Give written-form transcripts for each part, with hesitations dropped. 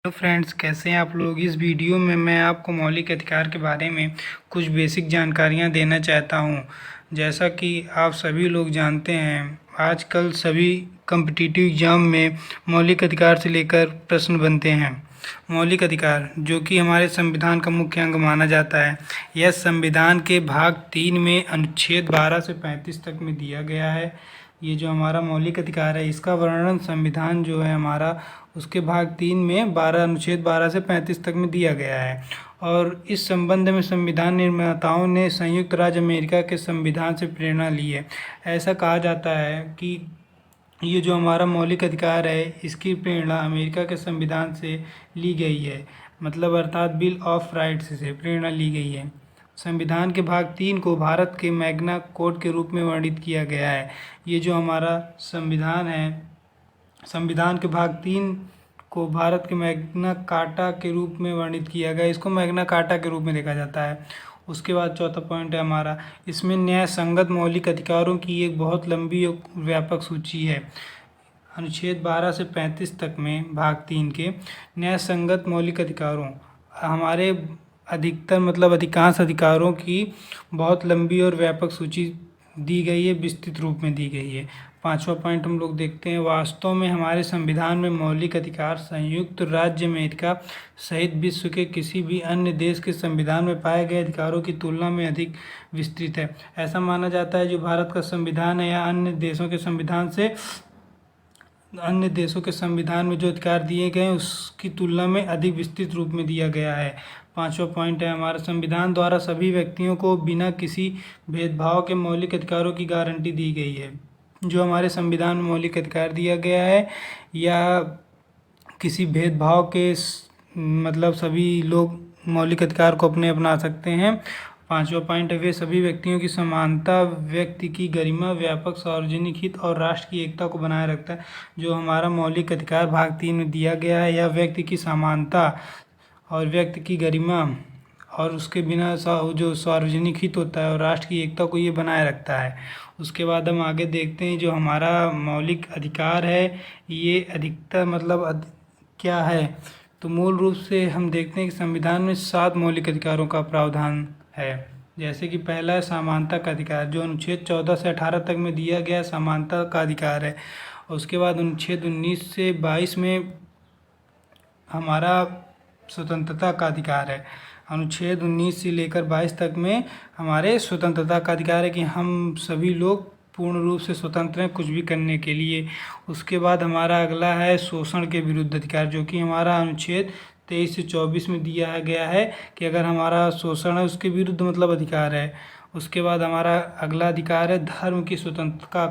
Hello friends, कैसे हैं आप लोग। इस वीडियो में मैं आपको मौलिक अधिकार के बारे में कुछ बेसिक जानकारियां देना चाहता हूं। जैसा कि आप सभी लोग जानते हैं, आजकल सभी कॉम्पिटिटिव एग्ज़ाम में मौलिक अधिकार से लेकर प्रश्न बनते हैं। मौलिक अधिकार जो कि हमारे संविधान का मुख्य अंग माना जाता है, यह संविधान के भाग 3 में अनुच्छेद 12 से 35 तक में दिया गया है। ये जो हमारा मौलिक अधिकार है, इसका वर्णन संविधान जो है हमारा, उसके भाग 3 में 12 अनुच्छेद 12 से 35 तक में दिया गया है। और इस संबंध में संविधान निर्माताओं ने संयुक्त राज्य अमेरिका के संविधान से प्रेरणा ली है। ऐसा कहा जाता है कि ये जो हमारा मौलिक अधिकार है, इसकी प्रेरणा अमेरिका के संविधान से ली गई है, मतलब अर्थात बिल ऑफ राइट्स से प्रेरणा ली गई है। संविधान के भाग 3 को भारत के मैग्ना कोड के रूप में वर्णित किया गया है। ये जो हमारा संविधान है, संविधान के भाग 3 को भारत के मैग्ना कार्टा के रूप में वर्णित किया गया। इसको मैग्ना कार्टा के रूप में देखा जाता है। उसके बाद चौथा पॉइंट है हमारा, इसमें न्याय संगत मौलिक अधिकारों की एक बहुत लंबी और व्यापक सूची है। अनुच्छेद 12 से 35 तक में भाग 3 के न्याय संगत मौलिक अधिकारों, हमारे अधिकतर मतलब अधिकांश अधिकारों की बहुत लंबी और व्यापक सूची दी गई है, विस्तृत रूप में दी गई है। पांचवा पॉइंट हम लोग देखते हैं, वास्तव में हमारे संविधान में मौलिक अधिकार संयुक्त राज्य अमेरिका सहित विश्व के किसी भी अन्य देश के संविधान में पाए गए अधिकारों की तुलना में अधिक विस्तृत है। ऐसा माना जाता है जो भारत का संविधान है या अन्य देशों के संविधान में जो अधिकार दिए गए हैं उसकी तुलना में अधिक विस्तृत रूप में दिया गया है। पांचवा पॉइंट है हमारा, संविधान द्वारा सभी व्यक्तियों को बिना किसी भेदभाव के मौलिक अधिकारों की गारंटी दी गई है। जो हमारे संविधान में मौलिक अधिकार दिया गया है या किसी भेदभाव के मतलब सभी लोग मौलिक अधिकार को अपना सकते हैं। पांचवा पॉइंट है, वे सभी व्यक्तियों की समानता, व्यक्ति की गरिमा, व्यापक सार्वजनिक हित और राष्ट्र की एकता को बनाए रखता है। जो हमारा मौलिक अधिकार भाग 3 में दिया गया है, यह व्यक्ति की समानता और व्यक्ति की गरिमा और उसके बिना जो सार्वजनिक हित होता है और राष्ट्र की एकता को ये बनाए रखता है। उसके बाद हम आगे देखते हैं, जो हमारा मौलिक अधिकार है ये अधिकतर मतलब क्या है, तो मूल रूप से हम देखते हैं कि संविधान में 7 मौलिक अधिकारों का प्रावधान है। जैसे कि पहला है समानता का अधिकार, जो अनुच्छेद 14 से 18 तक में दिया गया समानता का अधिकार है। उसके बाद अनुच्छेद 19 से 22 में हमारा स्वतंत्रता का अधिकार है। अनुच्छेद 19 से लेकर 22 तक में हमारे स्वतंत्रता का अधिकार है कि हम सभी लोग पूर्ण रूप से स्वतंत्र हैं कुछ भी करने के लिए। उसके बाद हमारा अगला है शोषण के विरुद्ध अधिकार, जो कि हमारा अनुच्छेद 23 से 24 में दिया गया है कि अगर हमारा शोषण है उसके विरुद्ध मतलब अधिकार है। उसके बाद हमारा अगला अधिकार है धर्म की स्वतंत्रता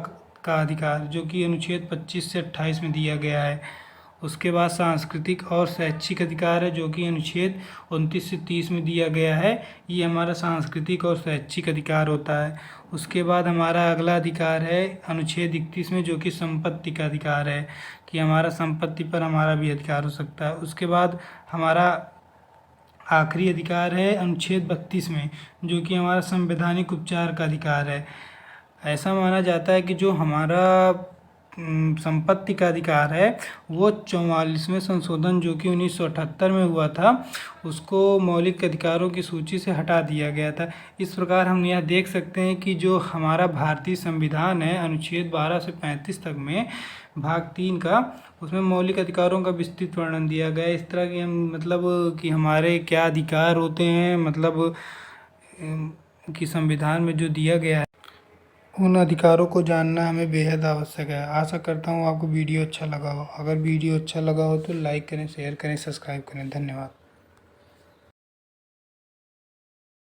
का अधिकार, जो कि अनुच्छेद 25 से 28 में दिया गया है। उसके बाद सांस्कृतिक और शैक्षिक अधिकार है, जो कि अनुच्छेद 29 से 30 में दिया गया है। ये हमारा सांस्कृतिक और शैक्षिक अधिकार होता है। उसके बाद हमारा अगला अधिकार है अनुच्छेद 31 में, जो कि संपत्ति का अधिकार है कि हमारा संपत्ति पर हमारा भी अधिकार हो सकता है। उसके बाद हमारा आखिरी अधिकार है अनुच्छेद 32 में, जो कि हमारा संवैधानिक उपचार का अधिकार है। ऐसा माना जाता है कि जो हमारा संपत्ति का अधिकार है वो 44वें संशोधन जो कि 1978 में हुआ था, उसको मौलिक अधिकारों की सूची से हटा दिया गया था। इस प्रकार हम यह देख सकते हैं कि जो हमारा भारतीय संविधान है अनुच्छेद 12 से 35 तक में भाग 3 का, उसमें मौलिक अधिकारों का विस्तृत वर्णन दिया गया है। इस तरह की हम मतलब कि हमारे क्या अधिकार होते हैं, मतलब कि संविधान में जो दिया गया है उन अधिकारों को जानना हमें बेहद आवश्यक है। आशा करता हूँ आपको वीडियो अच्छा लगा हो। अगर वीडियो अच्छा लगा हो तो लाइक करें, शेयर करें, सब्सक्राइब करें। धन्यवाद।